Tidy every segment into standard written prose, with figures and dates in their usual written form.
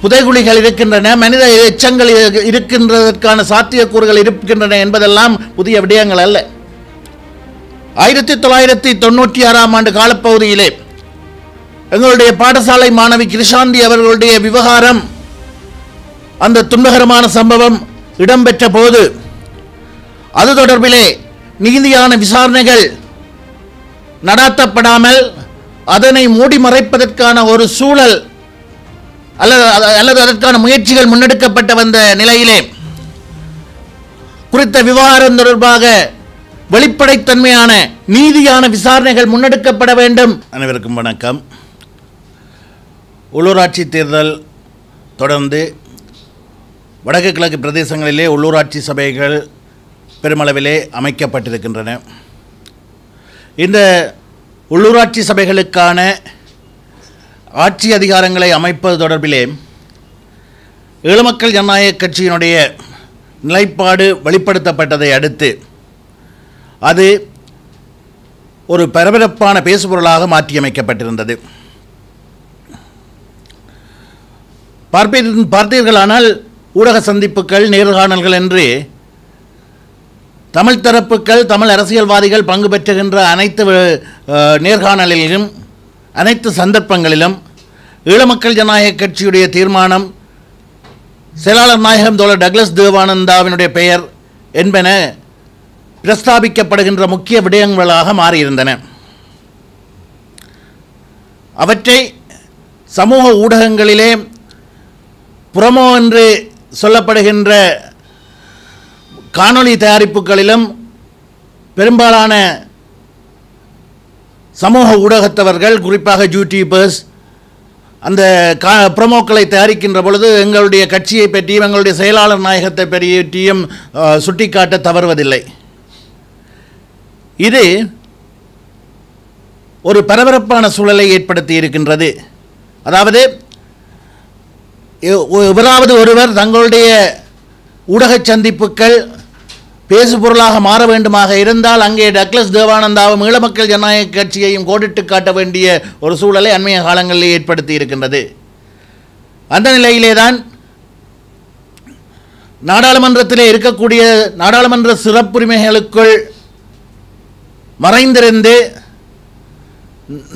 புதைகுழிகள் இருக்கின்றன, மனித எச்சங்கள் இருக்கின்றதற்கான சாத்தியக்கூறுகள் இருக்கின்றன என்பதெல்லாம் புதிய விடயங்கள் அல்ல. 1996ஆம் ஆண்டு காலப்பகுதியிலே எங்களுடைய பாடசாலை மாணவி கிருஷாந்தி அவர்களுடைய விவகாரம், அந்த துன்பகரமான சம்பவம் இடம்பெற்ற போது அது தொடர்பிலே நீதியான விசாரணைகள் நடாத்தப்படாமல் அதனை மூடி மறைப்பதற்கான ஒரு சூழல் அல்லது அதற்கான முயற்சிகள் முன்னெடுக்கப்பட்ட வந்த நிலையிலே குறித்த விவகாரம் தொடர்பாக வெளிப்படைத்தன்மையான நீதியான விசாரணைகள் முன்னெடுக்கப்பட வேண்டும். அனைவருக்கும் வணக்கம். உள்ளூராட்சி தேர்தல் தொடர்ந்து வடக்கு கிழக்கு பிரதேசங்களிலே உள்ளூராட்சி சபைகள் பெருமளவிலே அமைக்கப்பட்டிருக்கின்றன. இந்த உள்ளூராட்சி சபைகளுக்கான ஆட்சி அதிகாரங்களை அமைப்பது தொடர்பிலே ஈழமக்கள் ஜனநாயக கட்சியினுடைய நிலைப்பாடு வெளிப்படுத்தப்பட்டதை அடுத்து அது ஒரு பரபரப்பான பேசுபொருளாக மாற்றியமைக்கப்பட்டிருந்தது. பார்த்தீர்களானால் ஊடக சந்திப்புகள், நேர்காணல்கள் என்று தமிழ் தரப்புகள், தமிழ் அரசியல்வாதிகள் பங்கு பெற்றுகின்ற அனைத்து நேர்காணலிலும் அனைத்து சந்தர்ப்பங்களிலும் ஈழமக்கள் ஜனநாயக கட்சியுடைய தீர்மானம், செயலாளர் நாயகம் தோழர் டக்ளஸ் தேவானந்தாவினுடைய பெயர் என்பன பிரஸ்தாபிக்கப்படுகின்ற முக்கிய விடயங்களாக மாறியிருந்தன. அவற்றை சமூக ஊடகங்களிலே புரமோ என்று சொல்லப்படுகின்ற காணொளி தயாரிப்புகளிலும் பெரும்பாலான சமூக ஊடகத்தவர்கள், குறிப்பாக யூடியூபர்ஸ், அந்த ப்ரொமோக்களை தயாரிக்கின்ற பொழுது எங்களுடைய கட்சியை பற்றியும் எங்களுடைய செயலாளர் நாயகத்தை பற்றியும் சுட்டிக்காட்ட தவறுவதில்லை. இது ஒரு பரபரப்பான சூழலை ஏற்படுத்தி இருக்கின்றது. அதாவது எவராவது ஒருவர் தங்களுடைய ஊடக சந்திப்புகள் பேசுபொருளாக மாற வேண்டுமாக இருந்தால் அங்கே டக்ளஸ் தேவானந்தாவும் ஈழமக்கள் ஜனநாயக கட்சியையும் கோடிட்டு காட்ட வேண்டிய ஒரு சூழலை அண்மைய காலங்களில் ஏற்படுத்தி இருக்கின்றது. அந்த நிலையிலே தான் நாடாளுமன்றத்திலே இருக்கக்கூடிய நாடாளுமன்ற சிறப்புரிமைகளுக்குள் மறைந்திருந்து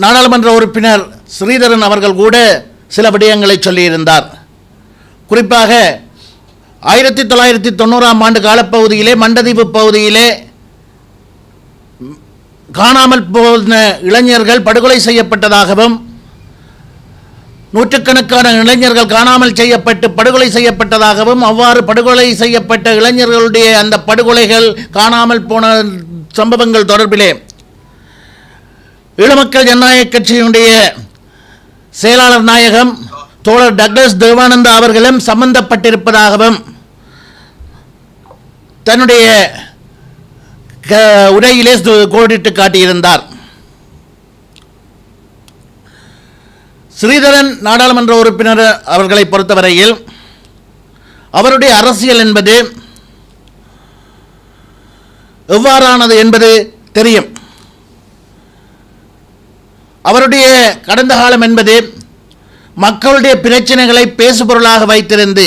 நாடாளுமன்ற உறுப்பினர் ஸ்ரீதரன் அவர்கள் கூட சில விடயங்களை சொல்லியிருந்தார். குறிப்பாக 1990ஆம் ஆண்டு காலப்பகுதியிலே மண்டதீவு பகுதியிலே காணாமல் போன இளைஞர்கள் படுகொலை செய்யப்பட்டதாகவும், நூற்றுக்கணக்கான இளைஞர்கள் காணாமல் செய்யப்பட்டு படுகொலை செய்யப்பட்டதாகவும், அவ்வாறு படுகொலை செய்யப்பட்ட இளைஞர்களுடைய அந்த படுகொலைகள், காணாமல் போன சம்பவங்கள் தொடர்பிலே ஈழமக்கள் ஜனநாயக கட்சியினுடைய செயலாளர் நாயகம் தோழர் டக்ளஸ் தேவானந்தா அவர்களும் சம்பந்தப்பட்டிருப்பதாகவும் தன்னுடைய உரையிலே கோடிட்டு காட்டியிருந்தார். ஸ்ரீதரன் நாடாளுமன்ற உறுப்பினர் அவர்களை பொறுத்தவரையில் அவருடைய அரசியல் என்பது எவ்வாறானது என்பது தெரியும். அவருடைய கடந்த காலம் என்பது மக்களுடைய பிரச்சனைகளை பேசுபொருளாக வைத்திருந்து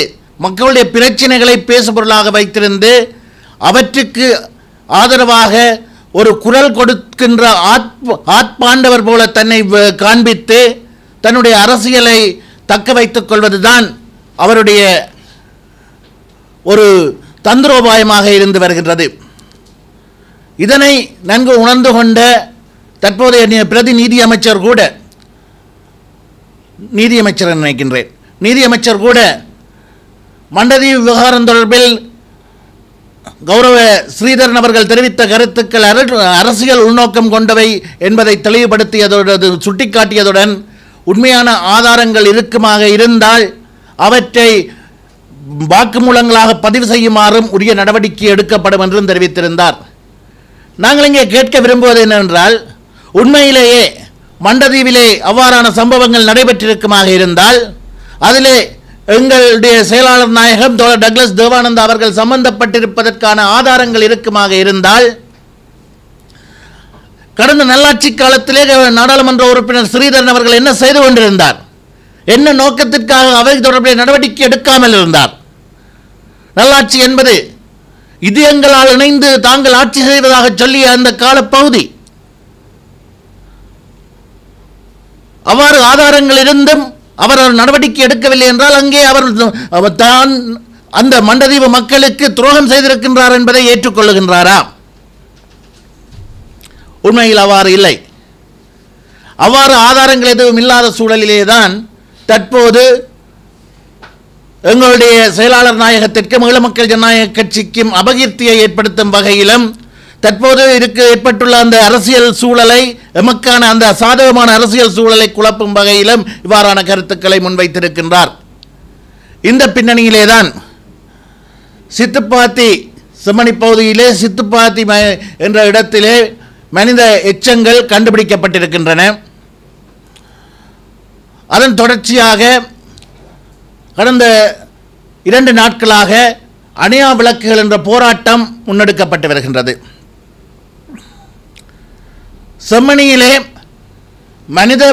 அவற்றுக்கு தக்க ஒரு குரல் கொடுக்கின்ற ஆத்மாண்டவர் போல தன்னை காண்பித்து தன்னுடைய அரசியலை தக்க வைத்துக் கொள்வதுதான் அவருடைய ஒரு தந்திரோபாயமாக இருந்து வருகின்றது. இதனை நன்கு உணர்ந்து கொண்ட தற்போதைய பிரதி நீதியமைச்சர் கூட நீதியமைச்சர் கூட மண்டதீவு விவகாரம் தொடர்பில் கௌரவ ஸ்ரீதரன் அவர்கள் தெரிவித்த கருத்துக்கள் அரசியல் உள்நோக்கம் கொண்டவை என்பதை தெளிவுபடுத்தியதோடு சுட்டிக்காட்டியதுடன் உண்மையான ஆதாரங்கள் இருக்குமாக இருந்தால் அவற்றை வாக்குமூலங்களாக பதிவு செய்யுமாறும் உரிய நடவடிக்கை எடுக்கப்படும் என்றும் தெரிவித்திருந்தார். நாங்கள் இங்கே கேட்க விரும்புவது என்னவென்றால், உண்மையிலேயே மண்டதீவிலே அவ்வாறான சம்பவங்கள் நடைபெற்றிருக்குமாக இருந்தால் அதிலே எங்களுடைய செயலாளர் நாயகம் தோழர் டக்ளஸ் தேவானந்தா அவர்கள் சம்பந்தப்பட்டிருப்பதற்கான ஆதாரங்கள் இருக்குமாக இருந்தால் கடந்த நல்லாட்சி காலத்திலே நாடாளுமன்ற உறுப்பினர் ஸ்ரீதரன் அவர்கள் என்ன செய்து கொண்டிருந்தார்? என்ன நோக்கத்திற்காக அவை தொடர்பில் நடவடிக்கை எடுக்காமல் இருந்தார்? நல்லாட்சி என்பது இதயங்களால் இணைந்து தாங்கள் ஆட்சி செய்வதாக சொல்லிய அந்த காலப்பகுதி. அவ்வாறு ஆதாரங்கள் இருந்தும் அவர் நடவடிக்கை எடுக்கவில்லை என்றால் அங்கே அவர் தான் அந்த மண்டதீவு மக்களுக்கு துரோகம் செய்திருக்கின்றார் என்பதை ஏற்றுக்கொள்ளுகின்றாரா? உண்மையில் அவ்வாறு இல்லை. அவ்வாறு ஆதாரங்கள் எதுவும் இல்லாத சூழலிலேதான் தற்போது எங்களுடைய செயலாளர் நாயகத்திற்கும் ஈழ மக்கள் ஜனநாயக கட்சிக்கும் அபகீர்த்தியை ஏற்படுத்தும் வகையிலும் தற்போது ஏற்பட்டுள்ள அந்த அரசியல் சூழலை, எமக்கான அந்த சாதகமான அரசியல் சூழலை குழப்பும் வகையிலும் இவ்வாறான கருத்துக்களை முன்வைத்திருக்கின்றார். இந்த பின்னணியிலேதான் சித்துப்பாத்தி செம்மணி பகுதியிலே சித்துப்பாத்தி என்ற இடத்திலே மனித எச்சங்கள் கண்டுபிடிக்கப்பட்டிருக்கின்றன. அதன் தொடர்ச்சியாக கடந்த 2 நாட்களாக அணையா விளக்குகள் என்ற போராட்டம் முன்னெடுக்கப்பட்டு வருகின்றது. செம்மணியிலே மனித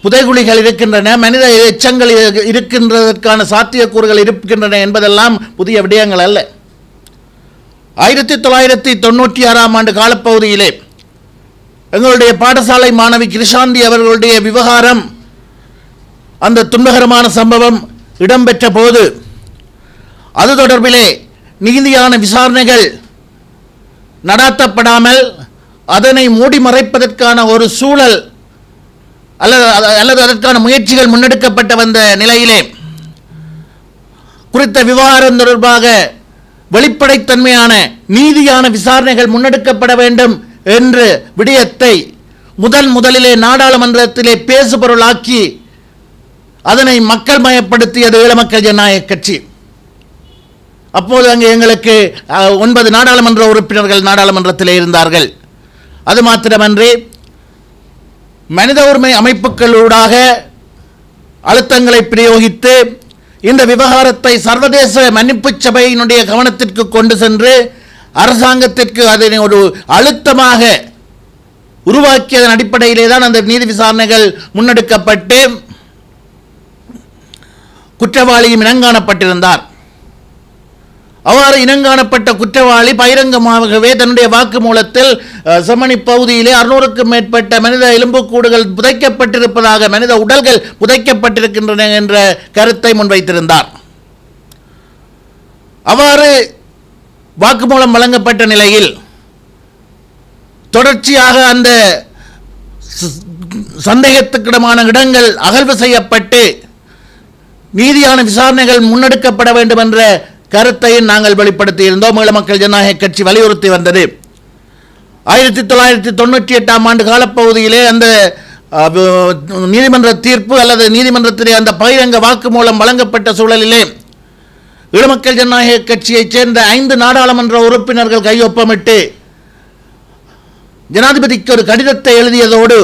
புதைகுழிகள் இருக்கின்றன, மனித எச்சங்கள் இருக்கின்றதற்கான சாத்தியக்கூறுகள் இருக்கின்றன என்பதெல்லாம் புதிய விடயங்கள் அல்ல. 1996ஆம் ஆண்டு காலப்பகுதியிலே எங்களுடைய பாடசாலை மாணவி கிருஷாந்தி அவர்களுடைய விவகாரம், அந்த துன்பகரமான சம்பவம் இடம்பெற்ற போது அது தொடர்பிலே நீதியான விசாரணைகள் நடாத்தப்படாமல் அதனை மூடி மறைப்பதற்கான ஒரு சூழல் அல்லது அதற்கான முயற்சிகள் முன்னெடுக்கப்பட்ட வந்த நிலையிலே குறித்த விவகாரம் தொடர்பாக வெளிப்படைத்தன்மையான நீதியான விசாரணைகள் முன்னெடுக்கப்பட வேண்டும் என்ற விடயத்தை முதலிலே நாடாளுமன்றத்திலே பேசுபொருளாக்கி அதனை மக்கள் மயப்படுத்தியது ஈழ மக்கள் ஜனநாயக கட்சி. அப்போது அங்கே எங்களுக்கு 9 நாடாளுமன்ற உறுப்பினர்கள் நாடாளுமன்றத்திலே இருந்தார்கள். அது மாத்திரமன்றி மனித உரிமை அமைப்புகளூடாக அழுத்தங்களை பிரயோகித்து இந்த விவகாரத்தை சர்வதேச மன்னிப்பு சபையினுடைய கவனத்திற்கு கொண்டு சென்று அரசாங்கத்திற்கு அதனை ஒரு அழுத்தமாக உருவாக்கியதன் அடிப்படையிலே தான் அந்த நீதி விசாரணைகள் முன்னெடுக்கப்பட்டு குற்றவாளியும் இனங்காணப்பட்டிருந்தார். அவ்வாறு இனங்காணப்பட்ட குற்றவாளி பகிரங்கமாகவே தன்னுடைய வாக்குமூலத்தில் செம்மணி பகுதியிலே 600க்கும் மேற்பட்ட மனித எலும்புக்கூடுகள் புதைக்கப்பட்டிருப்பதாக, மனித உடல்கள் புதைக்கப்பட்டிருக்கின்றன என்ற கருத்தை முன்வைத்திருந்தார். அவ்வாறு வாக்குமூலம் வழங்கப்பட்ட நிலையில் தொடர்ச்சியாக அந்த சந்தேகத்துக்கிடமான இடங்கள் அகழ்வு செய்யப்பட்டு நீதியான விசாரணைகள் முன்னெடுக்கப்பட வேண்டும் என்ற கருத்தை நாங்கள் வெளிப்படுத்தியிருந்தோம். ஈழ மக்கள் ஜனநாயக கட்சி வலியுறுத்தி வந்தது. 1998ஆம் ஆண்டு காலப்பகுதியிலே அந்த நீதிமன்ற தீர்ப்பு அல்லது நீதிமன்றத்திலே அந்த பகிரங்க வாக்குமூலம் வழங்கப்பட்ட சூழலிலே ஈழ மக்கள் ஜனநாயக கட்சியைச் சேர்ந்த 5 நாடாளுமன்ற உறுப்பினர்கள் கையொப்பமிட்டு ஜனாதிபதிக்கு ஒரு கடிதத்தை எழுதியதோடு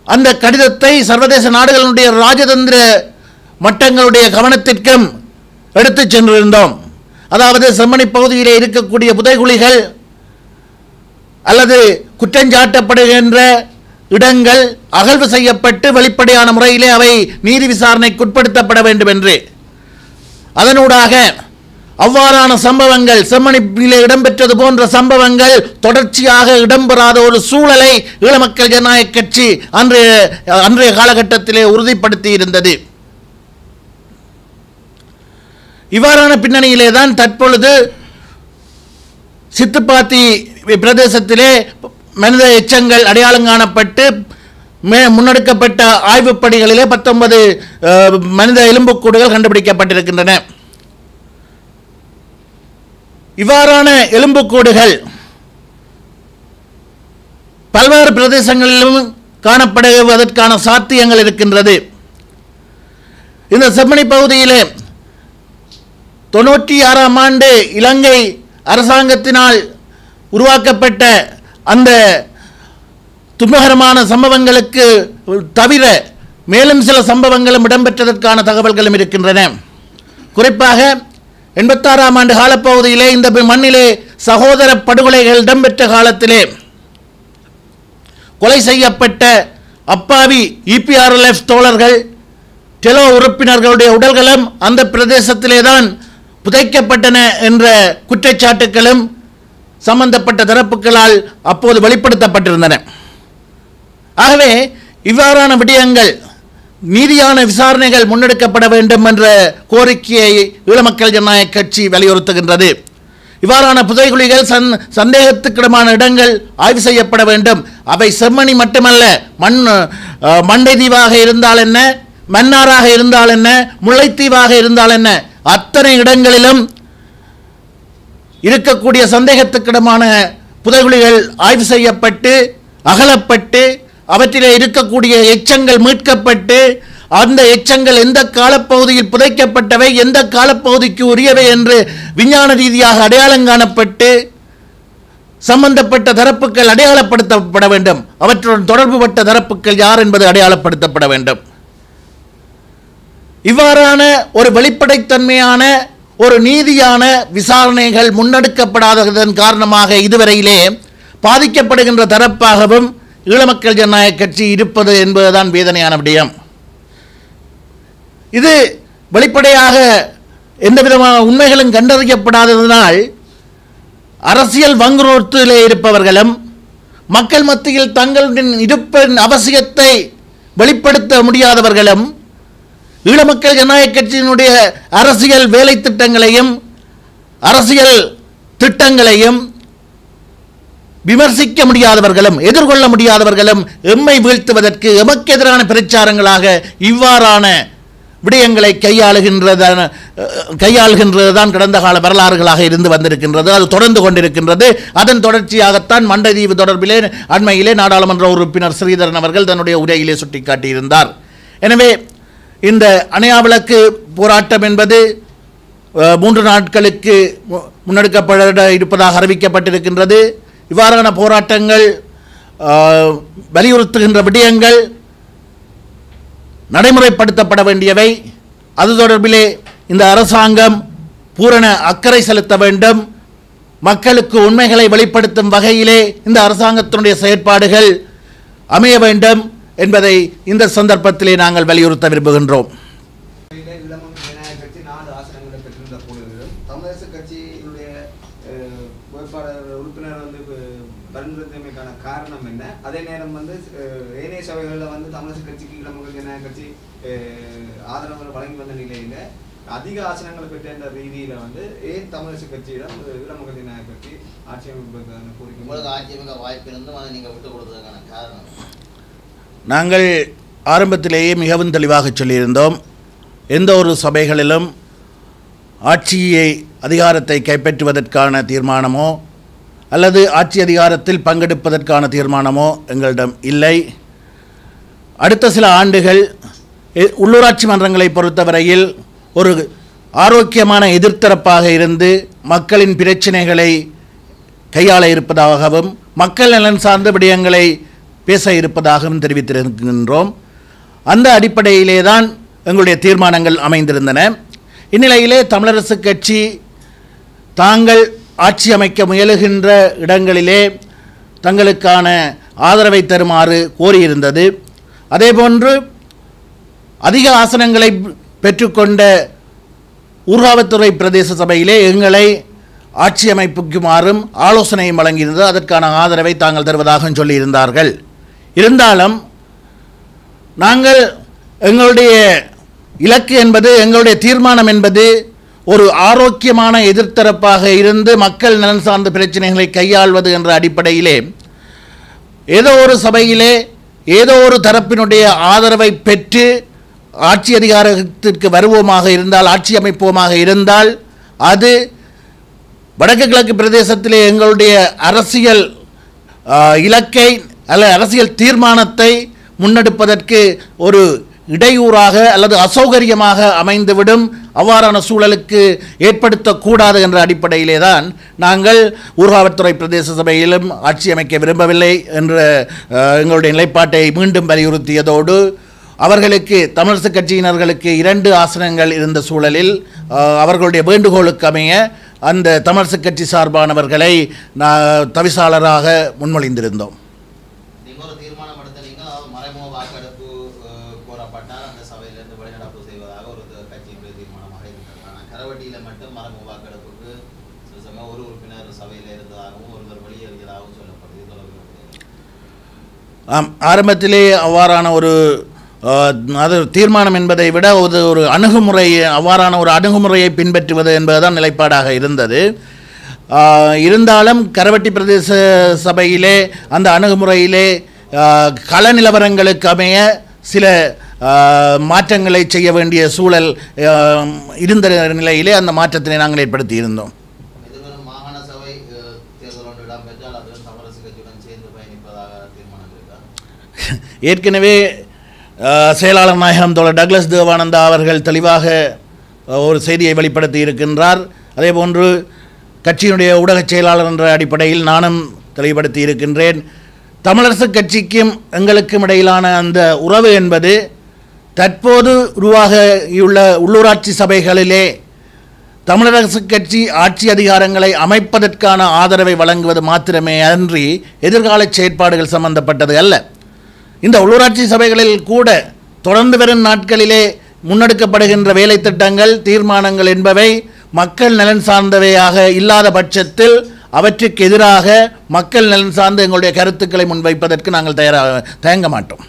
அந்த கடிதத்தை சர்வதேச நாடுகளுடைய ராஜதந்திர மட்டங்களுடைய கவனத்திற்கும் எடுத்துச் சென்றிருந்தோம். அதாவது செம்மணி பகுதியிலே இருக்கக்கூடிய புதைகுழிகள் அல்லது குற்றஞ்சாட்டப்படுகின்ற இடங்கள் அகழ்வு செய்யப்பட்டு வெளிப்படையான முறையிலே அவை நீதி விசாரணைக்கு உட்படுத்தப்பட வேண்டும் என்று, அதனூடாக அவ்வாறான சம்பவங்கள் செம்மணியிலே இடம்பெற்றது போன்ற சம்பவங்கள் தொடர்ச்சியாக இடம்பெறாத ஒரு சூழலை ஈழ மக்கள் ஜனநாயக கட்சி அன்றைய காலகட்டத்திலே உறுதிப்படுத்தி இருந்தது. இவ்வாறான பின்னணியிலே தான் தற்பொழுது சித்துப்பாத்தி பிரதேசத்திலே மனித எச்சங்கள் அடையாளம் காணப்பட்டு முன்னெடுக்கப்பட்ட ஆய்வுப் பணிகளிலே 19 மனித எலும்புக்கூடுகள் கண்டுபிடிக்கப்பட்டிருக்கின்றன. இவ்வாறான எலும்புக்கூடுகள் பல்வேறு பிரதேசங்களிலும் காணப்படுவதற்கான சாத்தியங்கள் இருக்கின்றது. இந்த செம்மணி பகுதியிலே 96ஆம் ஆண்டு இலங்கை அரசாங்கத்தினால் உருவாக்கப்பட்ட அந்த துன்பகரமான சம்பவங்களுக்கு தவிர மேலும் சில சம்பவங்களும் இடம்பெற்றதற்கான தகவல்களும் இருக்கின்றன. குறிப்பாக 86ஆம் ஆண்டு காலப்பகுதியிலே இந்த மண்ணிலே சகோதர படுகொலைகள் இடம்பெற்ற காலத்திலே கொலை செய்யப்பட்ட அப்பாவி EPRLF தோழர்கள் டெலோ உறுப்பினர்களுடைய உடல்களும் அந்த பிரதேசத்திலே தான் புதைக்கப்பட்டன என்ற குற்றச்சாட்டுகளும் சம்பந்தப்பட்ட தரப்புகளால் அப்போது வெளிப்படுத்தப்பட்டிருந்தன. ஆகவே இவ்வாறான விடயங்கள் நீதியான விசாரணைகள் முன்னெடுக்கப்பட வேண்டும் என்ற கோரிக்கையை ஈழமக்கள் ஜனநாயக கட்சி வலியுறுத்துகின்றது. இவ்வாறான புதைகுழிகள் சந்தேகத்துக்கிடமான இடங்கள் ஆய்வு செய்யப்பட வேண்டும். அவை செம்மணி மட்டுமல்ல, மண்டைதீவாக இருந்தால் என்ன, மன்னாராக இருந்தால் என்ன, முல்லைத்தீவாக இருந்தால் என்ன, அத்தனை இடங்களிலும் இருக்கக்கூடிய சந்தேகத்துக்கிடமான புதைகுழிகள் ஆய்வு செய்யப்பட்டு அகலப்பட்டு அவற்றிலே இருக்கக்கூடிய எச்சங்கள் மீட்கப்பட்டு அந்த எச்சங்கள் எந்த காலப்பகுதியில் புதைக்கப்பட்டவை, எந்த காலப்பகுதிக்கு உரியவை என்று விஞ்ஞான ரீதியாக அடையாளம் காணப்பட்டு சம்பந்தப்பட்ட தரப்புகள் அடையாளப்படுத்தப்பட வேண்டும். அவற்றுடன் தொடர்புபட்ட தரப்புகள் யார் என்பது அடையாளப்படுத்தப்பட வேண்டும். இவ்வாறான ஒரு வெளிப்படைத்தன்மையான ஒரு நீதியான விசாரணைகள் முன்னெடுக்கப்படாததன் காரணமாக இதுவரையிலே பாதிக்கப்படுகின்ற தரப்பாகவும் ஈழமக்கள் ஜனநாயக கட்சி இருப்பது என்பதுதான் வேதனையான விடயம். இது வெளிப்படையாக எந்தவிதமான உண்மைகளும் கண்டறியப்படாததனால் அரசியல் வங்குரோத்திலே இருப்பவர்களும் மக்கள் மத்தியில் தங்களின் இருப்பின் அவசியத்தை வெளிப்படுத்த முடியாதவர்களும் ஈழமக்கள் ஜனநாயக கட்சியினுடைய அரசியல் வேலை திட்டங்களையும் அரசியல் திட்டங்களையும் விமர்சிக்க முடியாதவர்களும் எதிர்கொள்ள முடியாதவர்களும் எம்மை வீழ்த்துவதற்கு எமக்கு எதிரான பிரச்சாரங்களாக இவ்வாறான விடயங்களை கையாளுகின்றதுதான் கடந்த கால வரலாறுகளாக இருந்து வந்திருக்கின்றது. அது தொடர்ந்து கொண்டிருக்கின்றது. அதன் தொடர்ச்சியாகத்தான் மண்டைதீவு தொடர்பிலே அண்மையிலே நாடாளுமன்ற உறுப்பினர் ஸ்ரீதரன் அவர்கள் தன்னுடைய உரையிலே சுட்டிக்காட்டியிருந்தார். எனவே இந்த அணையாவிளக்கு போராட்டம் என்பது 3 நாட்களுக்கு முன்னெடுக்கப்பட இருப்பதாக அறிவிக்கப்பட்டிருக்கின்றது. இவ்வாறான போராட்டங்கள் வலியுறுத்துகின்ற விடயங்கள் நடைமுறைப்படுத்தப்பட வேண்டியவை. அது தொடர்பிலே இந்த அரசாங்கம் பூரண அக்கறை செலுத்த வேண்டும். மக்களுக்கு உண்மைகளை வெளிப்படுத்தும் வகையிலே இந்த அரசாங்கத்தினுடைய செயற்பாடுகள் அமைய வேண்டும் என்பதை இந்த சந்தர்ப்பத்திலே நாங்கள் வலியுறுத்த விரும்புகின்றோம். காரணம் என்ன? அதே நேரம் ஏனைய சபைகளில் தமிழரசு கட்சிக்கு ஈழமக்கள் ஜனநாயக கட்சி ஆதரவு வழங்கி வந்த நிலையில அதிக ஆசனங்களை பெற்ற என்ற ரீதியில ஏன் தமிழரசு கட்சியிடம் ஈழமக்கள் ஜனநாயக கட்சி ஆட்சி அமைப்பதற்கான கோரிக்கை ஆட்சி அமைக்க வாய்ப்பு இருந்தும் அதை நீங்கள் விட்டுக் கொடுத்ததுக்கான காரணம்? நாங்கள் ஆரம்பத்திலேயே மிகவும் தெளிவாக சொல்லியிருந்தோம். எந்த ஒரு சபைகளிலும் ஆட்சியை அதிகாரத்தை கைப்பற்றுவதற்கான தீர்மானமோ அல்லது ஆட்சி அதிகாரத்தில் பங்கெடுப்பதற்கான தீர்மானமோ எங்களிடம் இல்லை. அடுத்த சில ஆண்டுகள் உள்ளூராட்சி மன்றங்களை பொறுத்தவரையில் ஒரு ஆரோக்கியமான எதிர்த்தரப்பாக இருந்து மக்களின் பிரச்சனைகளை கையாள இருப்பதாகவும் மக்கள் நலன் சார்ந்த விடயங்களை பேச இருப்பதாகவும் தெரிவித்திருக்கின்றோம். அந்த அடிப்படையிலே தான் எங்களுடைய தீர்மானங்கள் அமைந்திருந்தன. இந்நிலையிலே தமிழரசு கட்சி தாங்கள் ஆட்சி அமைக்க முயலுகின்ற இடங்களிலே தங்களுக்கான ஆதரவை தருமாறு கோரியிருந்தது. அதேபோன்று அதிக ஆசனங்களை பெற்றுக்கொண்ட ஊர்காவத்துறை பிரதேச சபையிலே எங்களை ஆட்சி அமைப்புக்குமாறும் ஆலோசனையும் வழங்கியிருந்தது. அதற்கான ஆதரவை தாங்கள் தருவதாக சொல்லியிருந்தார்கள். இருந்தாலும் நாங்கள் எங்களுடைய இலக்கு என்பது, எங்களுடைய தீர்மானம் என்பது ஒரு ஆரோக்கியமான எதிர்த்தரப்பாக இருந்து மக்கள் நலன் சார்ந்த பிரச்சனைகளை கையாள்வது என்ற அடிப்படையிலே ஏதோ ஒரு சபையிலே ஏதோ ஒரு தரப்பினுடைய ஆதரவை பெற்று ஆட்சி அதிகாரத்திற்கு வருவோமாக இருந்தால், ஆட்சி அமைப்போமாக இருந்தால், அது வடக்கு கிழக்கு பிரதேசத்திலே எங்களுடைய அரசியல் இலக்கை அல்லது அரசியல் தீர்மானத்தை முன்னெடுப்பதற்கு ஒரு இடையூறாக அல்லது அசௌகரியமாக அமைந்துவிடும். அவ்வாறான சூழலுக்கு ஏற்படுத்தக்கூடாது என்ற அடிப்படையிலே தான் நாங்கள் ஊர்காவத்துறை பிரதேச சபையிலும் ஆட்சி அமைக்க விரும்பவில்லை என்ற எங்களுடைய நிலைப்பாட்டை மீண்டும் வலியுறுத்தியதோடு, அவர்களுக்கு தமிழரசு கட்சியினர்களுக்கு 2 ஆசனங்கள் இருந்த சூழலில் அவர்களுடைய வேண்டுகோளுக்கு அமைய அந்த தமிழரசு கட்சி சார்பானவர்களை தவிசாளராக முன்மொழிந்திருந்தோம். கரவட்டியில் மட்டும் மரபு வாக்கெடுப்புக்கு சில சமயம் ஒரு உறுப்பினர் சபையில் இருந்ததாகவும் ஒருவர் வெளியேறியதாகவும் சொல்லப்படுது. ஆரம்பத்திலே அவ்வாறான ஒரு அது தீர்மானம் என்பதை விட ஒரு அணுகுமுறை, அவ்வாறான ஒரு அணுகுமுறையை பின்பற்றுவது என்பதுதான் நிலைப்பாடாக இருந்தது. இருந்தாலும் கரவட்டி பிரதேச சபையிலே அந்த அணுகுமுறையிலே கள நிலவரங்களுக்கு அமைய சில மாற்றங்களை செய்ய வேண்டிய சூழல் இருந்த நிலையிலே அந்த மாற்றத்தினை நாங்கள் ஏற்படுத்தி இருந்தோம். மாகாண சபை தேர்தல் ஒன்று இடம்பெற்றால் அது தமிழரசு கட்சியுடன் சேர்ந்து பயணிப்பதாக தீர்மானம் இருக்கா? ஏற்கனவே செயலாளர் நாயகம் தோழர் டக்ளஸ் தேவானந்தா அவர்கள் தெளிவாக ஒரு செய்தியை வெளிப்படுத்தி இருக்கின்றார். அதேபோன்று கட்சியினுடைய ஊடகச் செயலாளர் என்ற அடிப்படையில் நானும் தெளிவுபடுத்தி இருக்கின்றேன். தமிழரசு கட்சிக்கும் எங்களுக்கும் இடையிலான அந்த உறவு என்பது தற்போது உருவாகியுள்ள உள்ளூராட்சி சபைகளிலே தமிழரசு கட்சி ஆட்சி அதிகாரங்களை அமைப்பதற்கான ஆதரவை வழங்குவது மாத்திரமே அன்றி எதிர்கால செயற்பாடுகள் சம்பந்தப்பட்டது அல்ல. இந்த உள்ளூராட்சி சபைகளில் கூட தொடர்ந்து வரும் நாட்களிலே முன்னெடுக்கப்படுகின்ற வேலை திட்டங்கள், தீர்மானங்கள் என்பவை மக்கள் நலன் சார்ந்தவையாக இல்லாத பட்சத்தில் அவற்றுக்கு எதிராக மக்கள் நலன் சார்ந்த எங்களுடைய கருத்துக்களை முன்வைப்பதற்கு நாங்கள் தயங்க மாட்டோம்.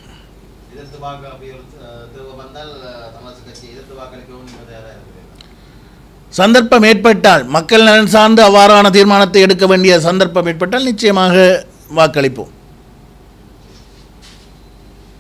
சந்தர்ப்பம் ஏற்பட்டால், மக்கள் நலன் சார்ந்து அவ்வாறான தீர்மானத்தை எடுக்க வேண்டிய சந்தர்ப்பம் ஏற்பட்டால் நிச்சயமாக வாக்களிப்போம்.